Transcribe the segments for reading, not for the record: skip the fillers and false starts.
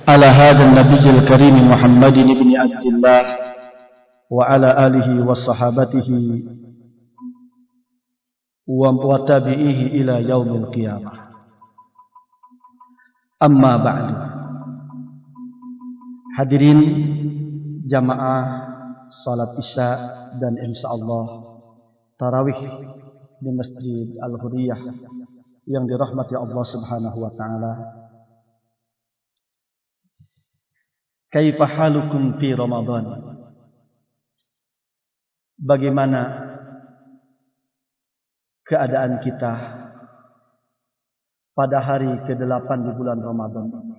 على هذا النبي الكريم محمد بن عبد الله وعلى آله وصحابته وتابعيه إلى يوم القيامة. أما بعد. Hadirin jamaah salat Isya dan insyaallah tarawih di Masjid Al-Huriyah yang dirahmati Allah Subhanahu wa taala. Kaifa halukum fi Ramadan? Bagaimana keadaan kita pada hari ke-8 di bulan Ramadan ini?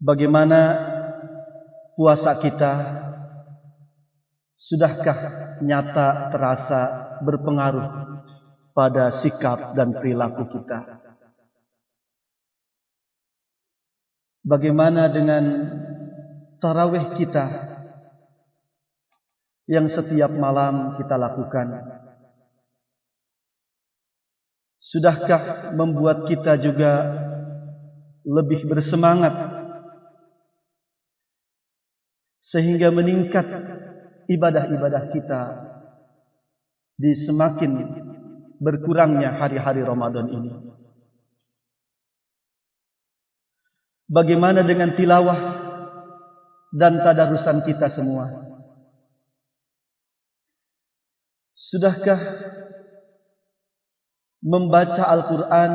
Bagaimana puasa kita? Sudahkah nyata terasa berpengaruh pada sikap dan perilaku kita? Bagaimana dengan tarawih kita yang setiap malam kita lakukan? Sudahkah membuat kita juga lebih bersemangat sehingga meningkat ibadah-ibadah kita di semakin berkurangnya hari-hari Ramadan ini? Bagaimana dengan tilawah dan tadarusan kita semua? Sudahkah membaca Al-Quran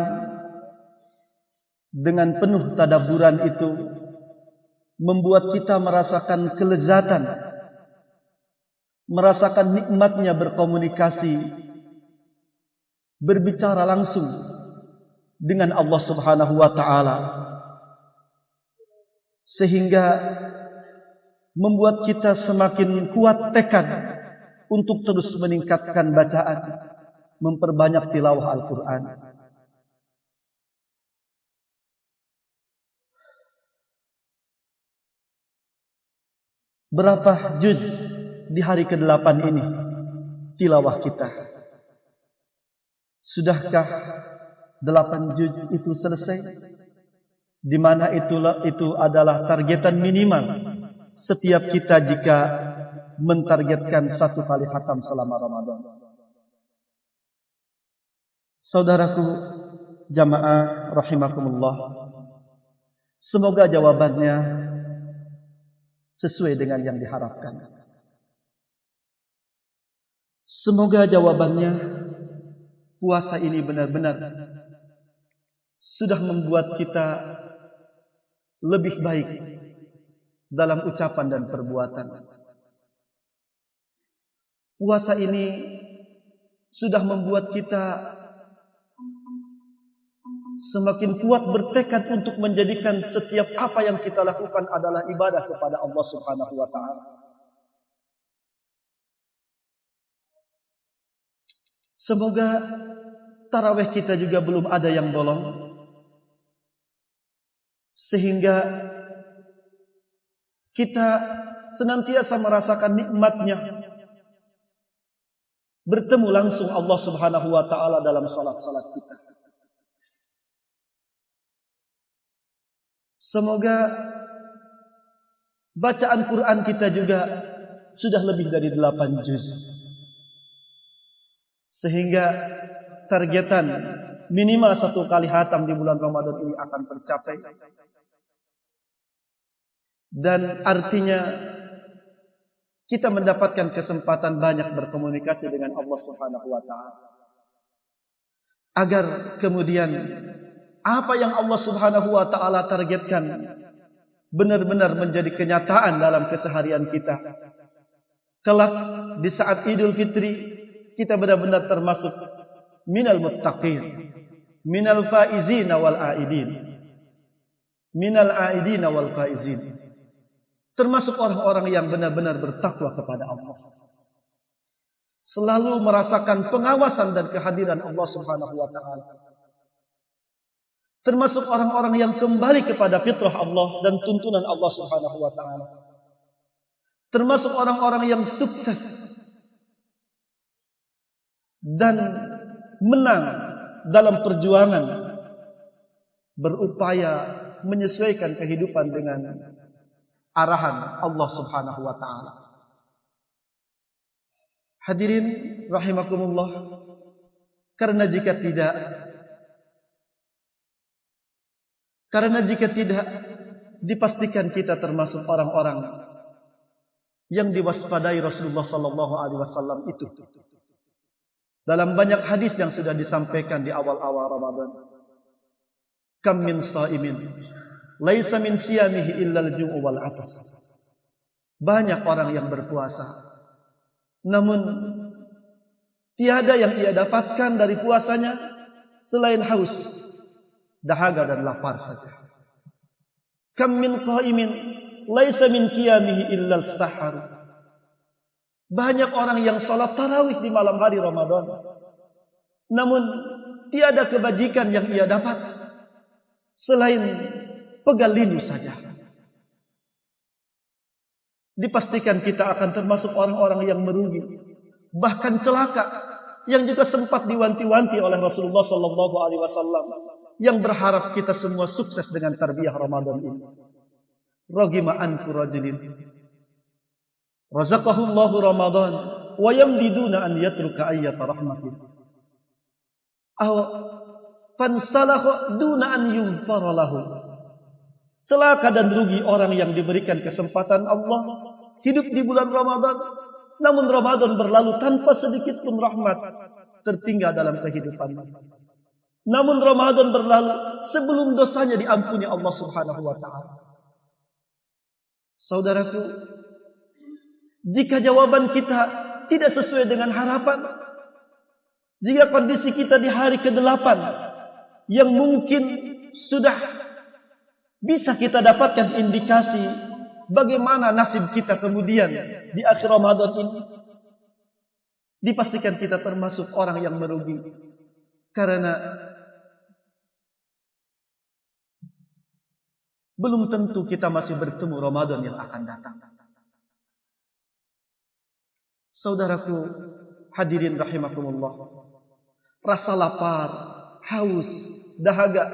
dengan penuh tadabburan itu membuat kita merasakan kelezatan, merasakan nikmatnya berkomunikasi, berbicara langsung dengan Allah Subhanahu wa taala, sehingga membuat kita semakin kuat tekad untuk terus meningkatkan bacaan, memperbanyak tilawah Al-Quran. Berapa juz di hari ke-8 ini tilawah kita? Sudahkah 8 juz itu selesai? Di mana itu adalah targetan minimal setiap kita jika mentargetkan 1 kali khatam selama Ramadan. Saudaraku jamaah rahimakumullah, semoga jawabannya sesuai dengan yang diharapkan. Semoga jawabannya puasa ini benar-benar sudah membuat kita lebih baik dalam ucapan dan perbuatan. Puasa ini sudah membuat kita semakin kuat bertekad untuk menjadikan setiap apa yang kita lakukan adalah ibadah kepada Allah Subhanahu wa taala. Semoga tarawih kita juga belum ada yang bolong, sehingga kita senantiasa merasakan nikmatnya bertemu langsung Allah Subhanahu wa taala dalam salat-salat kita. Semoga bacaan Quran kita juga sudah lebih dari 8 juz, sehingga targetan minimal 1 kali khatam di bulan Ramadan ini akan tercapai. Dan artinya kita mendapatkan kesempatan banyak berkomunikasi dengan Allah Subhanahu wa taala, agar kemudian apa yang Allah Subhanahu wa taala targetkan benar-benar menjadi kenyataan dalam keseharian kita. Kelak di saat Idul Fitri kita benar-benar termasuk minal muttaqin, minal faizin wal aidin, minal aidin wal faizin, termasuk orang-orang yang benar-benar bertakwa kepada Allah, selalu merasakan pengawasan dan kehadiran Allah Subhanahu wa taala, termasuk orang-orang yang kembali kepada fitrah Allah dan tuntunan Allah Subhanahu wa taala, termasuk orang-orang yang sukses dan menang dalam perjuangan berupaya menyesuaikan kehidupan dengan arahan Allah Subhanahu wa taala. Hadirin rahimakumullah, karena jika tidak dipastikan kita termasuk orang-orang yang diwaspadai Rasulullah sallallahu alaihi wasallam itu. Dalam banyak hadis yang sudah disampaikan di awal-awal Ramadan. Kam min shaimin laisa min siyamihi illa al-ju'u wal 'atas. Banyak orang yang berpuasa, namun tiada yang ia dapatkan dari puasanya selain haus, dahaga dan lapar saja. Kam min qaimin laisa min qiyamihi illa al-sahar. Banyak orang yang salat tarawih di malam hari Ramadan, namun tiada kebajikan yang ia dapat selain pegal linu saja. Dipastikan kita akan termasuk orang-orang yang merugi, bahkan celaka, yang juga sempat diwanti-wanti oleh Rasulullah sallallahu alaihi wasallam, yang berharap kita semua sukses dengan tarbiyah Ramadan ini. Ragima anku rajulin razaqahullahu Ramadan wa yamdiduna an yatruka ayyata rahmatin aw fansalahu duna an yunfara lahu. Celaka dan rugi orang yang diberikan kesempatan Allah hidup di bulan Ramadan, namun Ramadan berlalu tanpa sedikit pun rahmat tertinggal dalam kehidupannya. Namun Ramadan berlalu sebelum dosanya diampuni Allah Subhanahu wa taala. Saudaraku, jika jawaban kita tidak sesuai dengan harapan, jika kondisi kita di hari ke-8 yang mungkin sudah bisa kita dapatkan indikasi bagaimana nasib kita kemudian di akhir Ramadan ini, dipastikan kita termasuk orang yang merugi, karena belum tentu kita masih bertemu Ramadan yang akan datang. Saudaraku hadirin rahimakumullah, rasa lapar, haus, dahaga,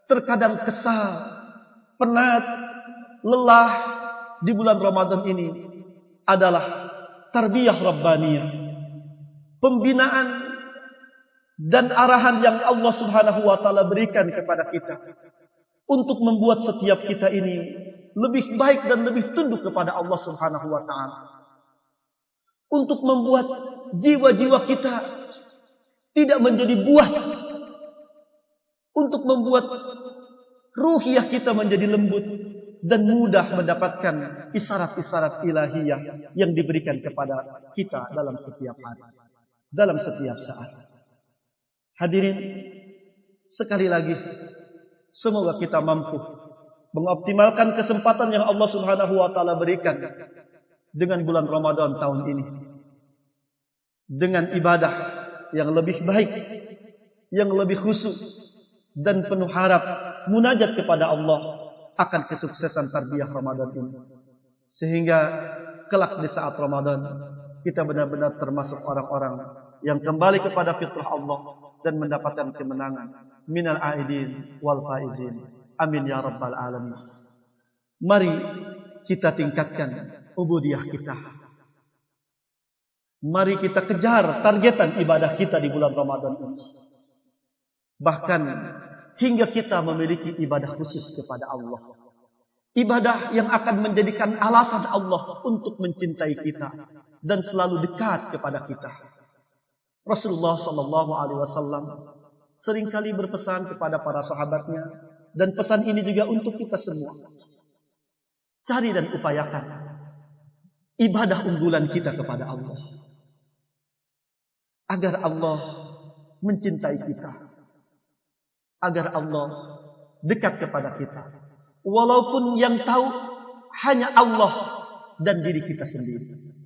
terkadang kesal, penat, lelah di bulan Ramadan ini adalah tarbiyah rabbaniyah, pembinaan dan arahan yang Allah Subhanahu wa taala berikan kepada kita untuk membuat setiap kita ini lebih baik dan lebih tunduk kepada Allah Subhanahu wa taala. Untuk membuat jiwa-jiwa kita tidak menjadi buas, untuk membuat ruhiyah kita menjadi lembut dan mudah mendapatkan isyarat-isyarat ilahiyah yang diberikan kepada kita dalam setiap hari, dalam setiap saat. Hadirin, sekali lagi, semoga kita mampu mengoptimalkan kesempatan yang Allah Subhanahu wa taala berikan dengan bulan Ramadan tahun ini, dengan ibadah yang lebih baik, yang lebih khusyuk dan penuh harap munajat kepada Allah akan kesuksesan tarbiyah Ramadan ini, sehingga kelak di saat Ramadan kita benar-benar termasuk orang-orang yang kembali kepada fitrah Allah dan mendapatkan kemenangan. Minal aidin wal faizin. Amin ya rabbal alamin. Mari kita tingkatkan ubudiyah kita. Mari kita kejar targetan ibadah kita di bulan Ramadan ini. Bahkan hingga kita memiliki ibadah khusus kepada Allah. Ibadah yang akan menjadikan alasan Allah untuk mencintai kita dan selalu dekat kepada kita. Rasulullah sallallahu alaihi wasallam seringkali berpesan kepada para sahabatnya, dan pesan ini juga untuk kita semua. Cari dan upayakan ibadah unggulan kita kepada Allah, agar Allah mencintai kita, agar Allah dekat kepada kita. Walaupun yang tahu hanya Allah dan diri kita sendiri.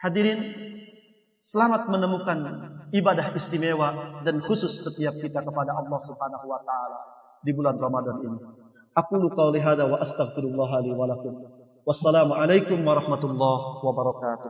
Hadirin, selamat menemukan ibadah istimewa dan khusus setiap kita kepada Allah Subhanahu wa taala di bulan Ramadan ini. Aqulu qauli hadza wa astaghfirullah li wa lakum. Wassalamu alaikum warahmatullahi wabarakatuh.